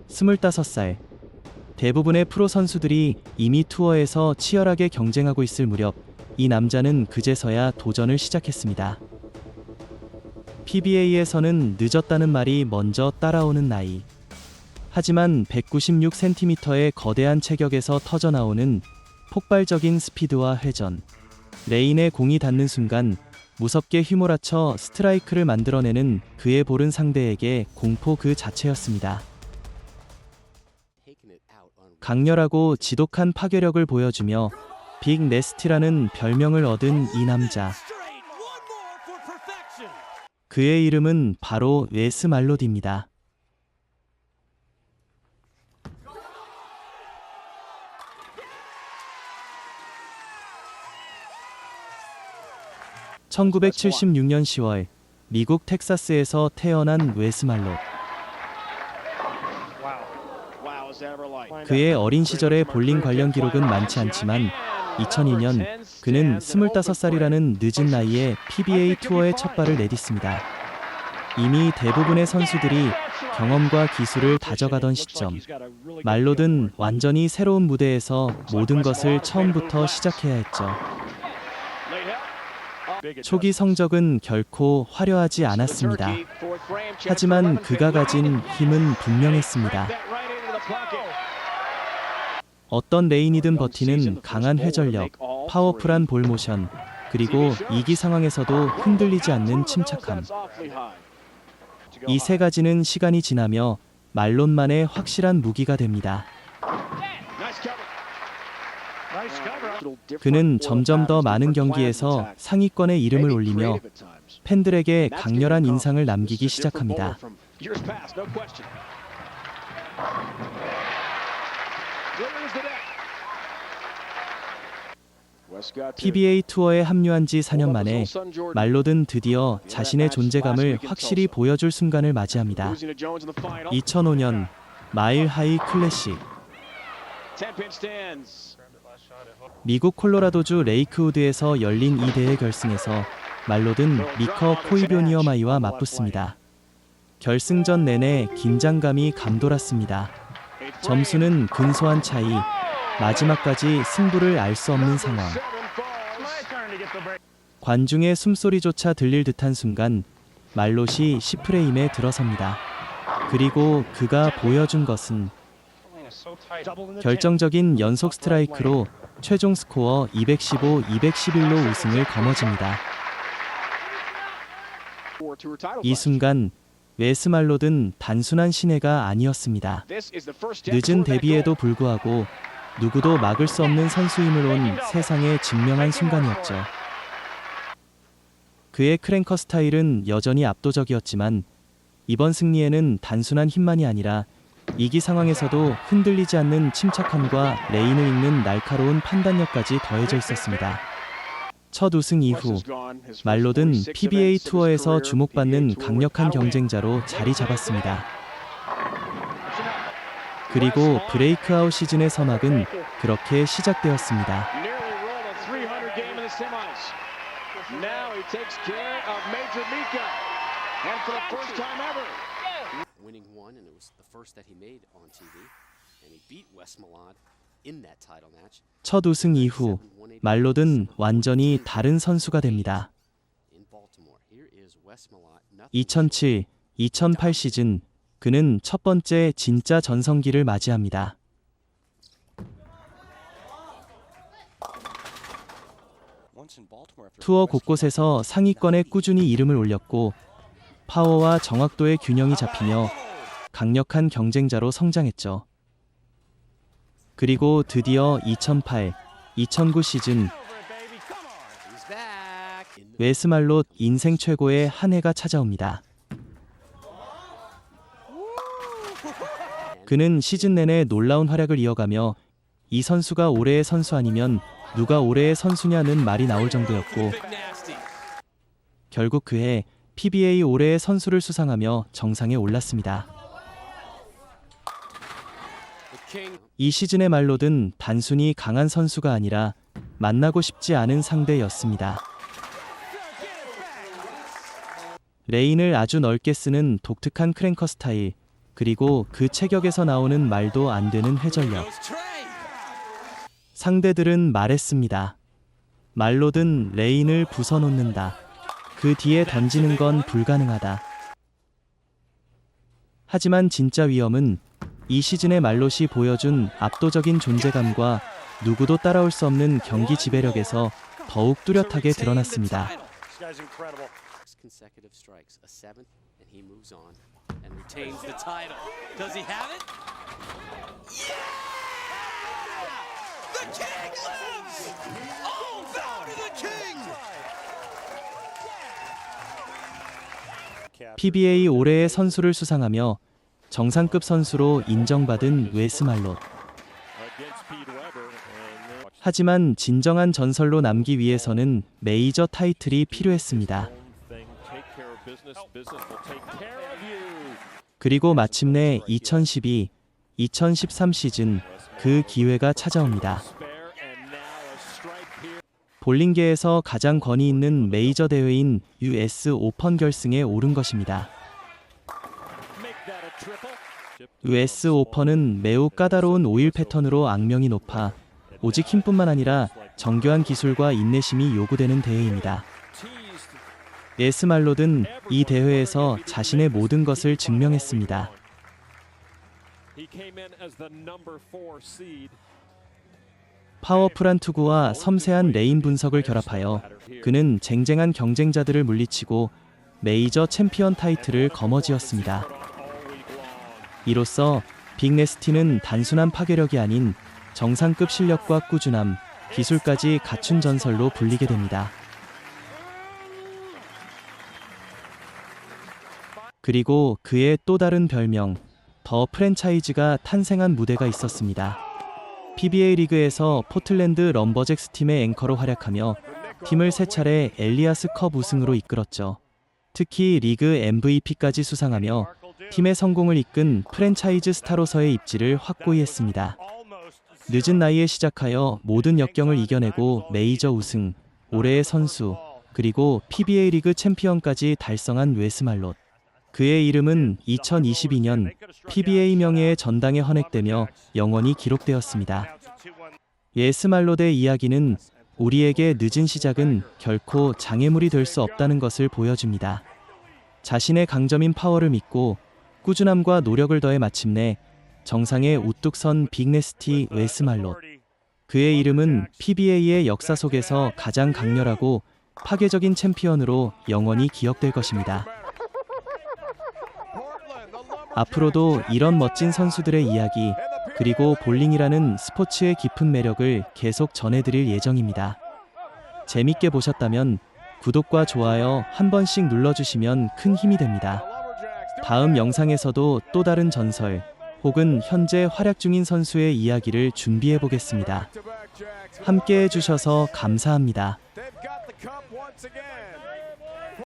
25살. 대부분의 프로 선수들이 이미 투어에서 치열하게 경쟁하고 있을 무렵 이 남자는 그제서야 도전을 시작했습니다. PBA에서는 늦었다는 말이 먼저 따라오는 나이. 하지만 196cm의 거대한 체격에서 터져나오는 폭발적인 스피드와 회전. 레인에 공이 닿는 순간 무섭게 휘몰아쳐 스트라이크를 만들어내는 그의 볼은 상대에게 공포 그 자체였습니다. 강렬하고 지독한 파괴력을 보여주며 빅 네스티라는 별명을 얻은 이 남자. 그의 이름은 바로 웨스 말롯입니다. (1976년 10월) 미국 텍사스에서 태어난 웨스 말롯. 그의 어린 시절의 볼링 관련 기록은 많지 않지만 2002년 그는 25살이라는 늦은 나이에 PBA 투어에 첫 발을 내딛습니다. 이미 대부분의 선수들이 경험과 기술을 다져가던 시점, 말롯은 완전히 새로운 무대에서 모든 것을 처음부터 시작해야 했죠. 초기 성적은 결코 화려하지 않았습니다. 하지만 그가 가진 힘은 분명했습니다. 어떤 레인이든 버티는 강한 회전력, 파워풀한 볼 모션, 그리고 위기 상황에서도 흔들리지 않는 침착함. 이 세 가지는 시간이 지나며 말롯만의 확실한 무기가 됩니다. 그는 점점 더 많은 경기에서 상위권에 이름을 올리며 팬들에게 강렬한 인상을 남기기 시작합니다. PBA 투어에 합류한 지 4년 만에 말롯은 드디어 자신의 존재감을 확실히 보여줄 순간을 맞이합니다. 2005년 마일 하이 클래식. 미국 콜로라도주 레이크우드에서 열린 이 대회 결승에서 말롯은 미커 코이비오니어마이와 맞붙습니다. 결승전 내내 긴장감이 감돌았습니다. 점수는 근소한 차이, 마지막까지 승부를 알 수 없는 상황. 관중의 숨소리조차 들릴 듯한 순간 말롯이 10프레임에 들어섭니다. 그리고 그가 보여준 것은 결정적인 연속 스트라이크로 최종 스코어 215-211로 우승을 거머쥡니다. 이 순간 웨스 말롯은 단순한 신예가 아니었습니다. 늦은 데뷔에도 불구하고 누구도 막을 수 없는 선수임을 온 세상에 증명한 순간이었죠. 그의 크랭커 스타일은 여전히 압도적이었지만 이번 승리에는 단순한 힘만이 아니라 위기 상황에서도 흔들리지 않는 침착함과 레인을 읽는 날카로운 판단력까지 더해져 있었습니다. 첫 우승 이후 말롯은 PBA 투어에서 주목받는 강력한 경쟁자로 자리 잡았습니다. 그리고 브레이크아웃 시즌의 서막은 그렇게 시작되었습니다. 첫 우승 이후 말롯은 완전히 다른 선수가 됩니다. 2007-2008 시즌 그는 첫 번째 진짜 전성기를 맞이합니다. 투어 곳곳에서 상위권에 꾸준히 이름을 올렸고 파워와 정확도의 균형이 잡히며 강력한 경쟁자로 성장했죠. 그리고 드디어 2008-2009 시즌 웨스 말롯 인생 최고의 한 해가 찾아옵니다. 그는 시즌 내내 놀라운 활약을 이어가며 이 선수가 올해의 선수 아니면 누가 올해의 선수냐는 말이 나올 정도였고 결국 그해 PBA 올해의 선수를 수상하며 정상에 올랐습니다. 이 시즌의 말롯은 단순히 강한 선수가 아니라 만나고 싶지 않은 상대였습니다. 레인을 아주 넓게 쓰는 독특한 크랭커 스타일, 그리고 그 체격에서 나오는 말도 안 되는 회전력. 상대들은 말했습니다. 말로든 레인을 부숴놓는다. 그 뒤에 던지는 건 불가능하다. 하지만 진짜 위험은 이 시즌의 말롯이 보여준 압도적인 존재감과 누구도 따라올 수 없는 경기 지배력에서 더욱 뚜렷하게 드러났습니다. PBA 올해의 선수를 수상하며 정상급 선수로 인정받은 웨스 말롯. 하지만 진정한 전설로 남기 위해서는 메이저 타이틀이 필요했습니다. 그리고 마침내 2012, 2013 시즌 그 기회가 찾아옵니다. 볼링계에서 가장 권위 있는 메이저 대회인 US 오펀 결승에 오른 것입니다. US 오펀은 매우 까다로운 5일 패턴으로 악명이 높아 오직 힘뿐만 아니라 정교한 기술과 인내심이 요구되는 대회입니다. 웨스 말롯은 이 대회에서 자신의 모든 것을 증명했습니다. 파워풀한 투구와 섬세한 레인 분석을 결합하여 그는 쟁쟁한 경쟁자들을 물리치고 메이저 챔피언 타이틀을 거머쥐었습니다. 이로써 빅네스티는 단순한 파괴력이 아닌 정상급 실력과 꾸준함, 기술까지 갖춘 전설로 불리게 됩니다. 그리고 그의 또 다른 별명, 더 프랜차이즈가 탄생한 무대가 있었습니다. PBA 리그에서 포틀랜드 럼버잭스 팀의 앵커로 활약하며 팀을 3차례 엘리아스 컵 우승으로 이끌었죠. 특히 리그 MVP까지 수상하며 팀의 성공을 이끈 프랜차이즈 스타로서의 입지를 확고히 했습니다. 늦은 나이에 시작하여 모든 역경을 이겨내고 메이저 우승, 올해의 선수, 그리고 PBA 리그 챔피언까지 달성한 웨스 말롯. 그의 이름은 2022년 PBA 명예의 전당에 헌액되며 영원히 기록되었습니다. 웨스 말롯의 이야기는 우리에게 늦은 시작은 결코 장애물이 될 수 없다는 것을 보여줍니다. 자신의 강점인 파워를 믿고 꾸준함과 노력을 더해 마침내 정상에 우뚝 선 빅네스티 웨스 말롯. 그의 이름은 PBA의 역사 속에서 가장 강렬하고 파괴적인 챔피언으로 영원히 기억될 것입니다. 앞으로도 이런 멋진 선수들의 이야기, 그리고 볼링이라는 스포츠의 깊은 매력을 계속 전해드릴 예정입니다. 재밌게 보셨다면 구독과 좋아요 한 번씩 눌러주시면 큰 힘이 됩니다. 다음 영상에서도 또 다른 전설, 혹은 현재 활약 중인 선수의 이야기를 준비해 보겠습니다. 함께 해주셔서 감사합니다.